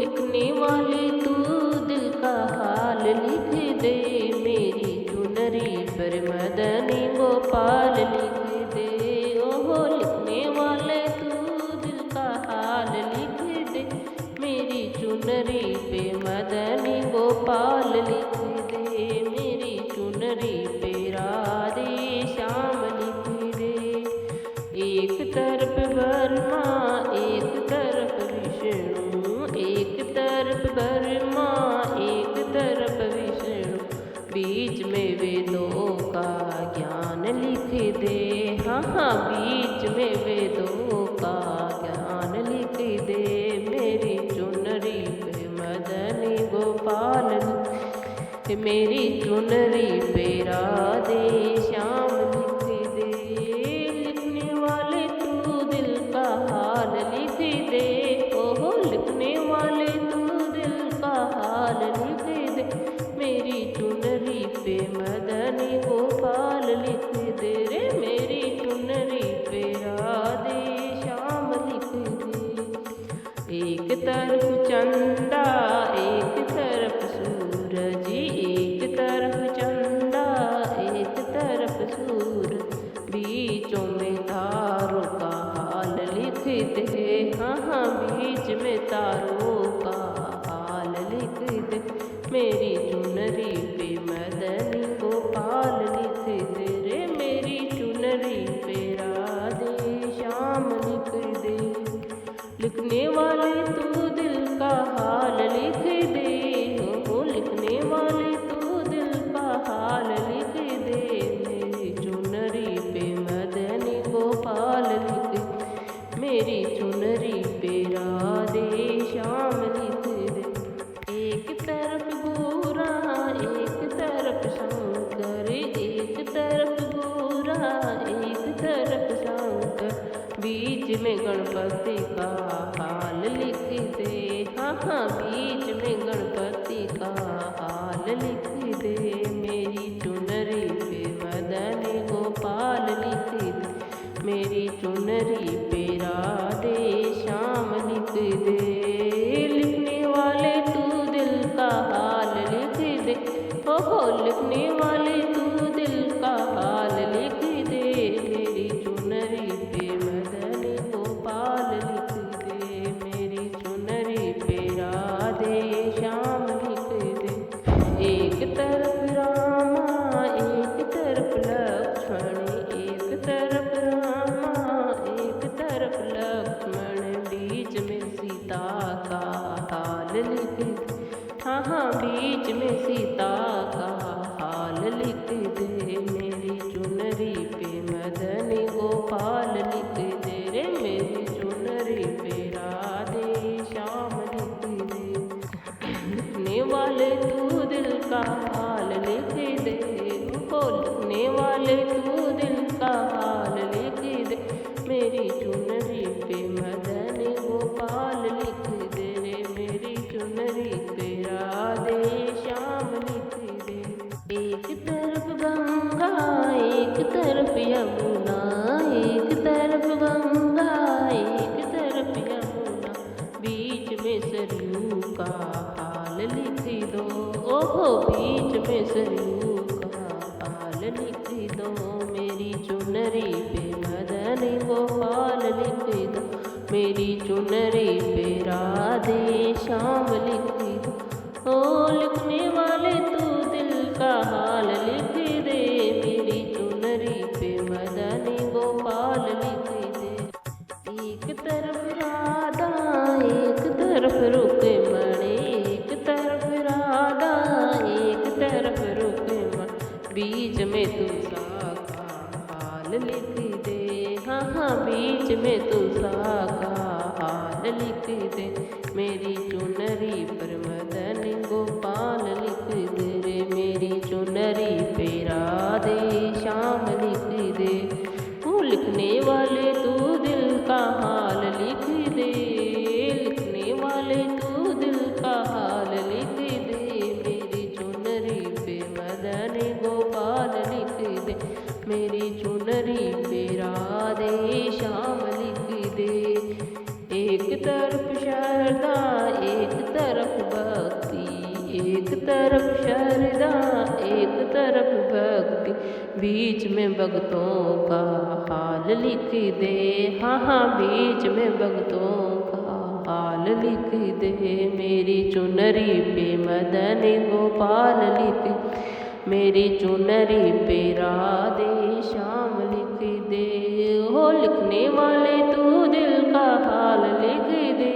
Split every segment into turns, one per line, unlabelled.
लिखने वाले तू दिल का हाल लिख दे, मेरी चुनरी पर मदनी गोपाल लिख दे। ओहो लिखने वाले तू दिल का हाल लिख दे, मेरी चुनरी पे मदनी गोपाल लिख दे, मेरी चुनरी पे राधे श्याम लिख दे। एक तरफ ब्रह्मा एक तरफ विष्णु, एक तरफ ब्रह्मा एक तरफ विष्णु, बीच में वेदों का ज्ञान लिख दे। हाँ हाँ बीच में वेदों का ज्ञान लिख दे, मेरी चुनरी पे मदनी गोपाल लिख, मेरी चुनरी पे राधे श्याम लिख दे। लिखने वाले तू दिल का हाल लिख दे, ओहो लिखने वाले तू दिल का हाल लिख दे, मेरी चुनरी पे मदनी गोपाल लिख दे रे, मेरी चुनरी पे राधे श्याम लिख दे। एक तरफ चंदा एक तरफ सूरज, एक तरफ चंदा एक तरफ सूरज, बीचों में तारों का हाल लिख दे। हाँ हाँ बीच में तारों का हाल लिख दे, मेरी चुनरी पे मदनी गोपाल लिख दे रे, मेरी चुनरी पे राधे श्याम लिख दे। लिखने वाले तू दिल का हाल लिख दे, ओ लिखने वाले तू दिल का हाल लिख दे, मेरी चुनरी पे मदनी गोपाल लिख दे, मेरी चुनरी पे राधे श्याम लिख दे। एक तरफ गोरा एक तरफ शंकर, एक तरफ गोरा एक तरफ शंकर, बीच में गणपति का हाल लिख दे। हाँ हाँ बीच में गणपति का हाल लिख दे, मेरी चुनरी पे मदनी गोपाल लिख दे, मेरी चुनरी पे राधे श्याम लिख दे। लिखने वाले तू दिल का हाल लिख दे, ओहो लिखने वाले तू दिल का हाल लिख दे, मेरी चुनरी पे मदनी गोपाल लिख दे, मेरी चुनरी पे राधे श्याम लिख दे। एक तरफ रामा एक तरफ लक्ष्मण, एक तरफ रामा एक तरफ लक्ष्मण, बीच में सीता का हाल लिख दे। हाँ हाँ बीच में सीता का हाल लिख दे, मेरी चुनरी पे मदनी गोपाल लिख दे रे, मेरी चुनरी पे राधे श्याम लिख दे। लिखने वाले तू दिल का हाल लिख दे, ओ लिखने वाले तू दिल का हाल लिख दे, मेरी चुनरी पे मदनी गोपाल लिख दे रे, मेरी चुनरी पे राधे श्याम लिख दे। एक तरफ गंगा एक तरफ यमुना, एक तरफ गंगा एक तरफ यमुना, बीच में सरयू का हाल लिख दो, ओहो बीच में सरयू का हाल लिख दो, मेरी चुनरी पे मदनी गोपाल लिख दो, मेरी चुनरी पे राधे श्याम लिख दो। ओ लिखने वाले तू दिल का हाल लिख दे, मेरी चुनरी पे मदनी गोपाल लिख दे। एक तरफ राधा एक तरफ रुक्मण, एक तरफ राधा एक तरफ रुक्मण, बीच में तुलसा का हाल लिख दे। हाँ हाँ बीच में तुलसा का हाल लिख दे, मेरी चुनरी पर मदनी गोपाल लिख दे रे, मेरी चुनरी पे राधे श्याम लिख दे। वो लिखने वाले तू दिल का हाल लिख दे, लिखने वाले तू दिल का हाल लिख दे, मेरी चुनरी पे मदनी गोपाल लिख दे, मेरी चुनरी पे राधे श्याम लिख दे। एक तरफ शारदा एक तरफ एक तरफ श्रद्धा एक तरफ भक्ति, बीच में भक्तों का हाल लिख दे। हाँ हाँ बीच में भक्तों का हाल लिख दे। मेरी चुनरी पे मदन गोपाल लिख, मेरी चुनरी पे राधे श्याम लिख दे। हो लिखने वाले तू दिल का हाल लिख दे,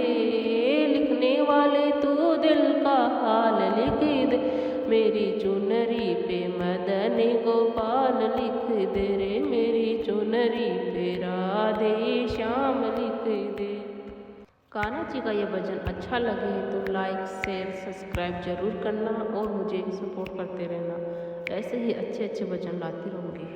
लिखने वाले तू दिल का हाल लिख दे। मेरी चुनरी पे मदन गोपाल लिख दे रे, मेरी चुनरी पे राधे श्याम लिख दे। कान्हा जी का यह भजन अच्छा लगे तो लाइक शेयर सब्सक्राइब जरूर करना और मुझे सपोर्ट करते रहना। ऐसे ही अच्छे अच्छे भजन लाती रहूँगी।